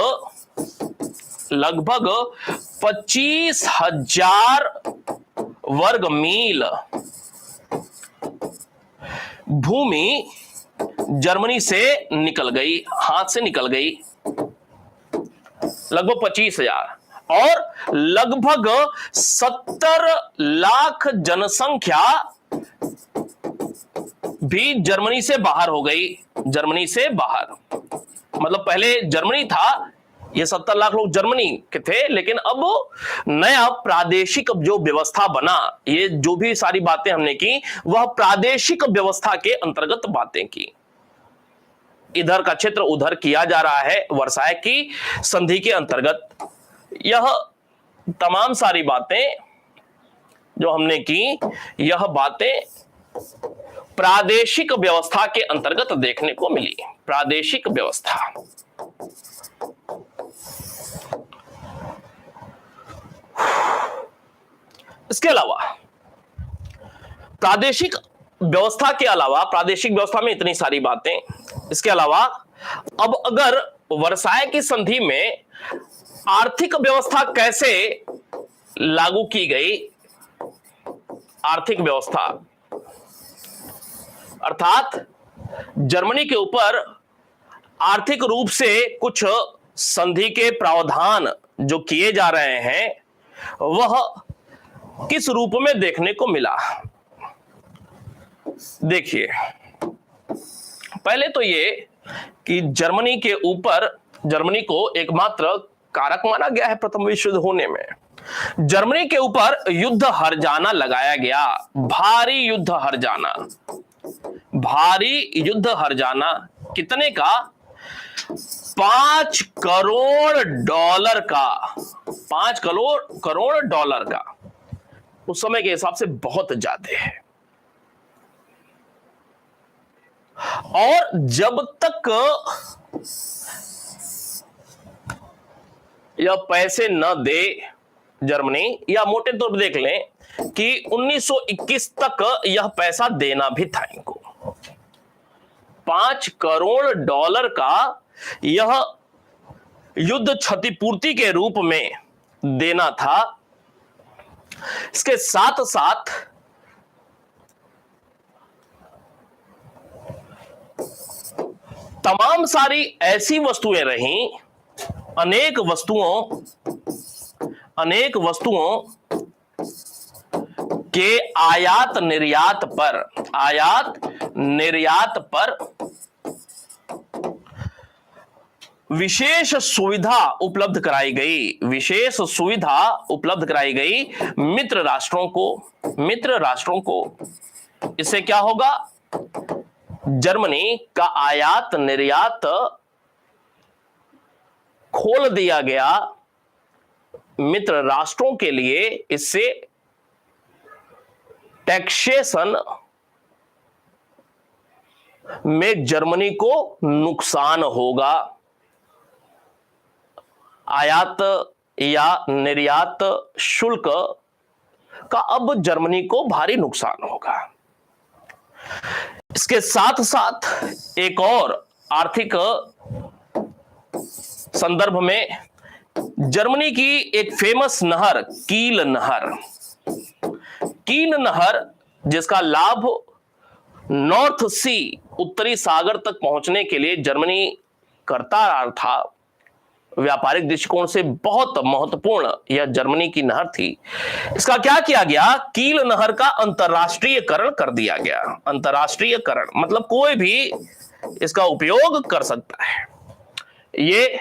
25,000 वर्ग मील भूमि जर्मनी से निकल गई, हाथ से निकल गई, लगभग 25,000। और लगभग 70 लाख जनसंख्या भी जर्मनी से बाहर हो गई। जर्मनी से बाहर मतलब पहले जर्मनी था, ये 70 लाख लोग जर्मनी के थे, लेकिन अब नया प्रादेशिक जो व्यवस्था बना, ये जो भी सारी बातें हमने की वह प्रादेशिक व्यवस्था के अंतर्गत बातें की। इधर का क्षेत्र उधर किया जा रहा है वर्साय की संधि के अंतर्गत। यह तमाम सारी बातें जो हमने की, यह बातें प्रादेशिक व्यवस्था के अंतर्गत देखने को मिली। प्रादेशिक व्यवस्था, इसके अलावा प्रादेशिक व्यवस्था के अलावा, प्रादेशिक व्यवस्था में इतनी सारी बातें, इसके अलावा अब अगर वर्साय की संधि में आर्थिक व्यवस्था कैसे लागू की गई, आर्थिक व्यवस्था अर्थात जर्मनी के ऊपर आर्थिक रूप से कुछ संधि के प्रावधान जो किए जा रहे हैं वह किस रूप में देखने को मिला। देखिए, पहले तो ये कि जर्मनी के ऊपर, जर्मनी को एकमात्र कारक माना गया है प्रथम विश्व युद्ध होने में। जर्मनी के ऊपर युद्ध हर्जाना लगाया गया, भारी युद्ध हर्जाना। भारी युद्ध हर्जाना कितने का? 5 करोड़ डॉलर का। 5 करोड़ डॉलर का उस समय के हिसाब से बहुत ज्यादा है। और जब तक यह पैसे न दे जर्मनी, या मोटे तौर पर देख लें कि 1921 तक यह पैसा देना भी था इनको। 5 करोड़ डॉलर का यह युद्ध क्षतिपूर्ति के रूप में देना था। इसके साथ साथ तमाम सारी ऐसी वस्तुएं रहीं, अनेक वस्तुओं के आयात निर्यात पर विशेष सुविधा उपलब्ध कराई गई मित्र राष्ट्रों को। इससे क्या होगा? जर्मनी का आयात निर्यात खोल दिया गया मित्र राष्ट्रों के लिए। इससे टैक्सेशन में जर्मनी को नुकसान होगा। आयात या निर्यात शुल्क का अब जर्मनी को भारी नुकसान होगा। इसके साथ साथ एक और आर्थिक संदर्भ में जर्मनी की एक फेमस नहर कील नहर जिसका लाभ नॉर्थ सी उत्तरी सागर तक पहुंचने के लिए जर्मनी करता रहा था। व्यापारिक दृष्टिकोण से बहुत महत्वपूर्ण यह जर्मनी की नहर थी। इसका क्या किया गया? कील नहर का अंतरराष्ट्रीयकरण कर दिया गया। अंतरराष्ट्रीयकरण मतलब कोई भी इसका उपयोग कर सकता है। ये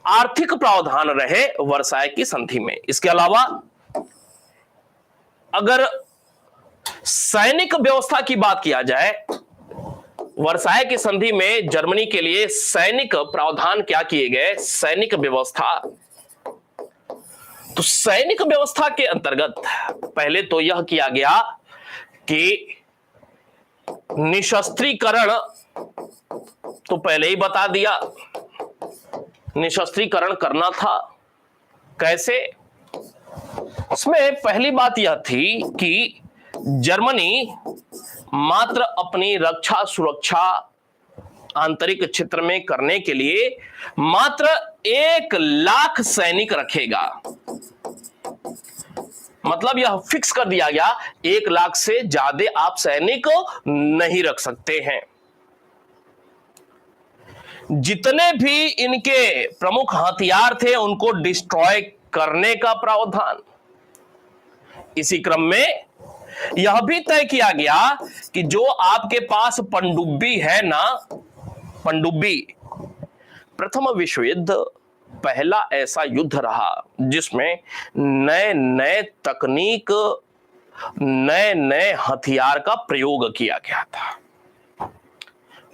आर्थिक प्रावधान रहे वर्साय की संधि में। इसके अलावा अगर सैनिक व्यवस्था की बात किया जाए, वर्साय की संधि में जर्मनी के लिए सैनिक प्रावधान क्या किए गए? सैनिक व्यवस्था। तो सैनिक व्यवस्था के अंतर्गत पहले तो यह किया गया कि निशस्त्रीकरण, तो पहले ही बता दिया निशस्त्रीकरण करना था। कैसे? इसमें पहली बात यह थी कि जर्मनी मात्र अपनी रक्षा सुरक्षा आंतरिक क्षेत्र में करने के लिए मात्र 1 लाख सैनिक रखेगा। मतलब यह फिक्स कर दिया गया 1 लाख से ज्यादा आप सैनिक नहीं रख सकते हैं। जितने भी इनके प्रमुख हथियार थे उनको डिस्ट्रॉय करने का प्रावधान। इसी क्रम में यह भी तय किया गया कि जो आपके पास पनडुब्बी है ना, पनडुब्बी, प्रथम विश्व युद्ध पहला ऐसा युद्ध रहा जिसमें नए नए तकनीक, नए नए हथियार का प्रयोग किया गया था।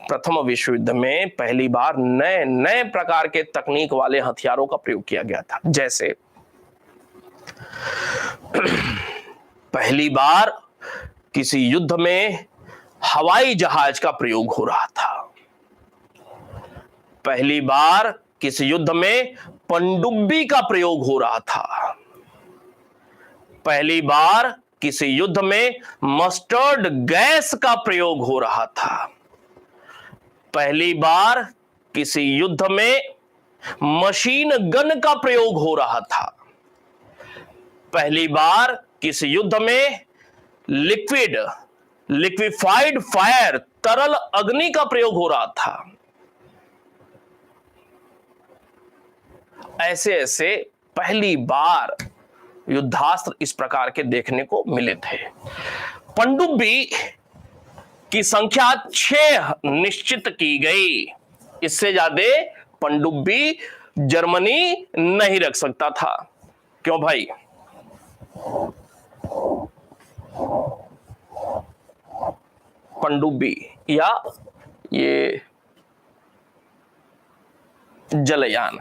प्रथम विश्व युद्ध में पहली बार नए नए प्रकार के तकनीक वाले हथियारों का प्रयोग किया गया था। जैसे पहली बार किसी युद्ध में हवाई जहाज का प्रयोग हो रहा था। पहली बार किसी युद्ध में पनडुब्बी का प्रयोग हो रहा था। पहली बार किसी युद्ध में मस्टर्ड गैस का प्रयोग हो रहा था। पहली बार किसी युद्ध में मशीन गन का प्रयोग हो रहा था। पहली बार किसी युद्ध में लिक्विफाइड फायर, तरल अग्नि का प्रयोग हो रहा था। ऐसे ऐसे पहली बार युद्धास्त्र इस प्रकार के देखने को मिले थे। पनडुब्बी की संख्या 6 निश्चित की गई। इससे ज्यादा पनडुब्बी जर्मनी नहीं रख सकता था। क्यों भाई? पनडुब्बी या ये जलयान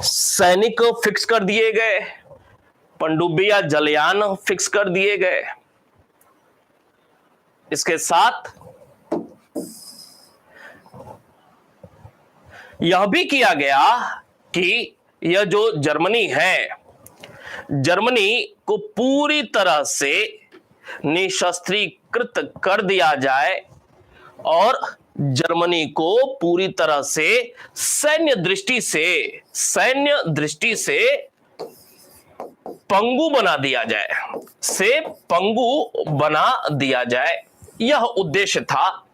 सैनिक फिक्स कर दिए गए, पनडुब्बी या जलयान फिक्स कर दिए गए। इसके साथ यह भी किया गया कि यह जो जर्मनी है, जर्मनी को पूरी तरह से निशस्त्रीकृत कर दिया जाए और जर्मनी को पूरी तरह से सैन्य दृष्टि से पंगु बना दिया जाए, यह उद्देश्य था।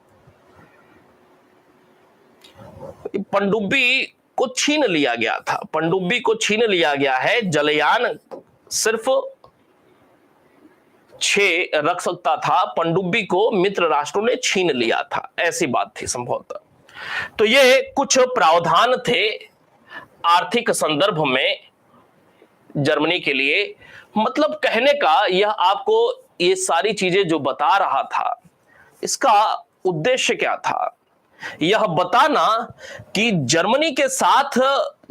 पनडुब्बी को छीन लिया गया है। जलयान सिर्फ 6 रख सकता था, पनडुब्बी को मित्र राष्ट्रों ने छीन लिया था, ऐसी बात थी संभवतः। तो ये कुछ प्रावधान थे आर्थिक संदर्भ में जर्मनी के लिए। मतलब कहने का यह, आपको ये सारी चीजें जो बता रहा था, इसका उद्देश्य क्या था? यह बताना कि जर्मनी के साथ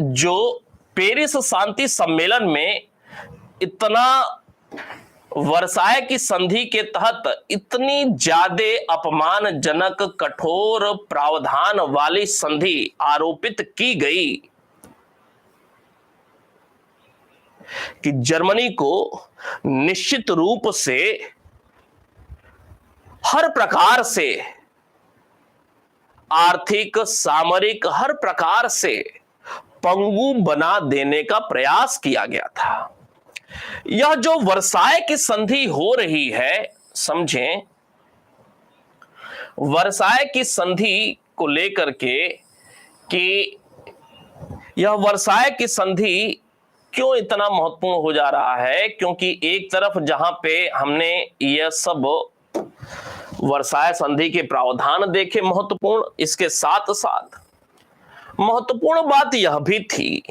जो पेरिस शांति सम्मेलन में इतना वर्साय की संधि के तहत इतनी ज्यादा अपमानजनक कठोर प्रावधान वाली संधि आरोपित की गई कि जर्मनी को निश्चित रूप से हर प्रकार से, आर्थिक, सामरिक, हर प्रकार से पंगु बना देने का प्रयास किया गया था। यह जो वर्साय की संधि हो रही है, समझें, वर्साय की संधि को लेकर के कि यह वर्साय की संधि क्यों इतना महत्वपूर्ण हो जा रहा है, क्योंकि एक तरफ जहां पे हमने यह सब वर्साय संधि के प्रावधान देखे महत्वपूर्ण, इसके साथ साथ महत्वपूर्ण बात यह भी थी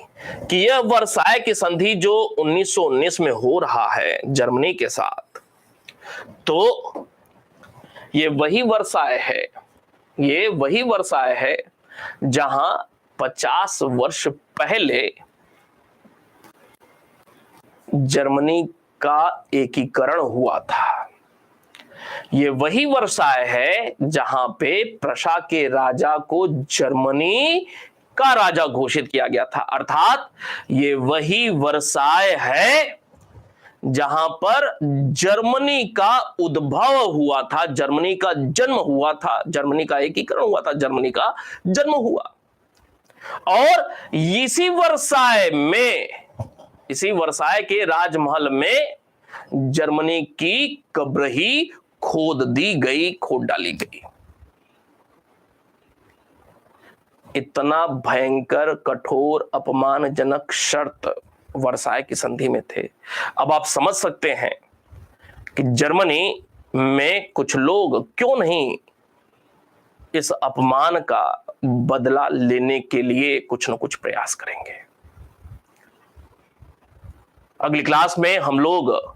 कि यह वर्साय की संधि जो 1919 में हो रहा है जर्मनी के साथ, तो ये वही वर्साय है जहां 50 वर्ष पहले जर्मनी का एकीकरण हुआ था। ये वही वर्साय है जहां पे प्रशा के राजा को जर्मनी का राजा घोषित किया गया था। अर्थात ये वही वर्साय है जहां पर जर्मनी का उद्भव हुआ था, जर्मनी का जन्म हुआ था, जर्मनी का एकीकरण हुआ था, जर्मनी का जन्म हुआ। और इसी वर्साय के राजमहल में जर्मनी की कब्र ही खोद डाली गई। इतना भयंकर, कठोर, अपमानजनक शर्त वर्साय की संधि में थे। अब आप समझ सकते हैं कि जर्मनी में कुछ लोग क्यों नहीं इस अपमान का बदला लेने के लिए कुछ न कुछ प्रयास करेंगे। अगली क्लास में हम लोग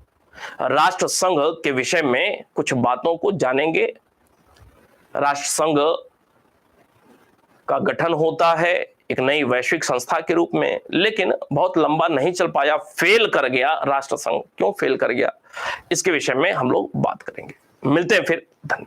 राष्ट्र संघ के विषय में कुछ बातों को जानेंगे। राष्ट्र संघ का गठन होता है एक नई वैश्विक संस्था के रूप में, लेकिन बहुत लंबा नहीं चल पाया, फेल कर गया राष्ट्र संघ। क्यों फेल कर गया, इसके विषय में हम लोग बात करेंगे। मिलते हैं फिर, धन्यवाद।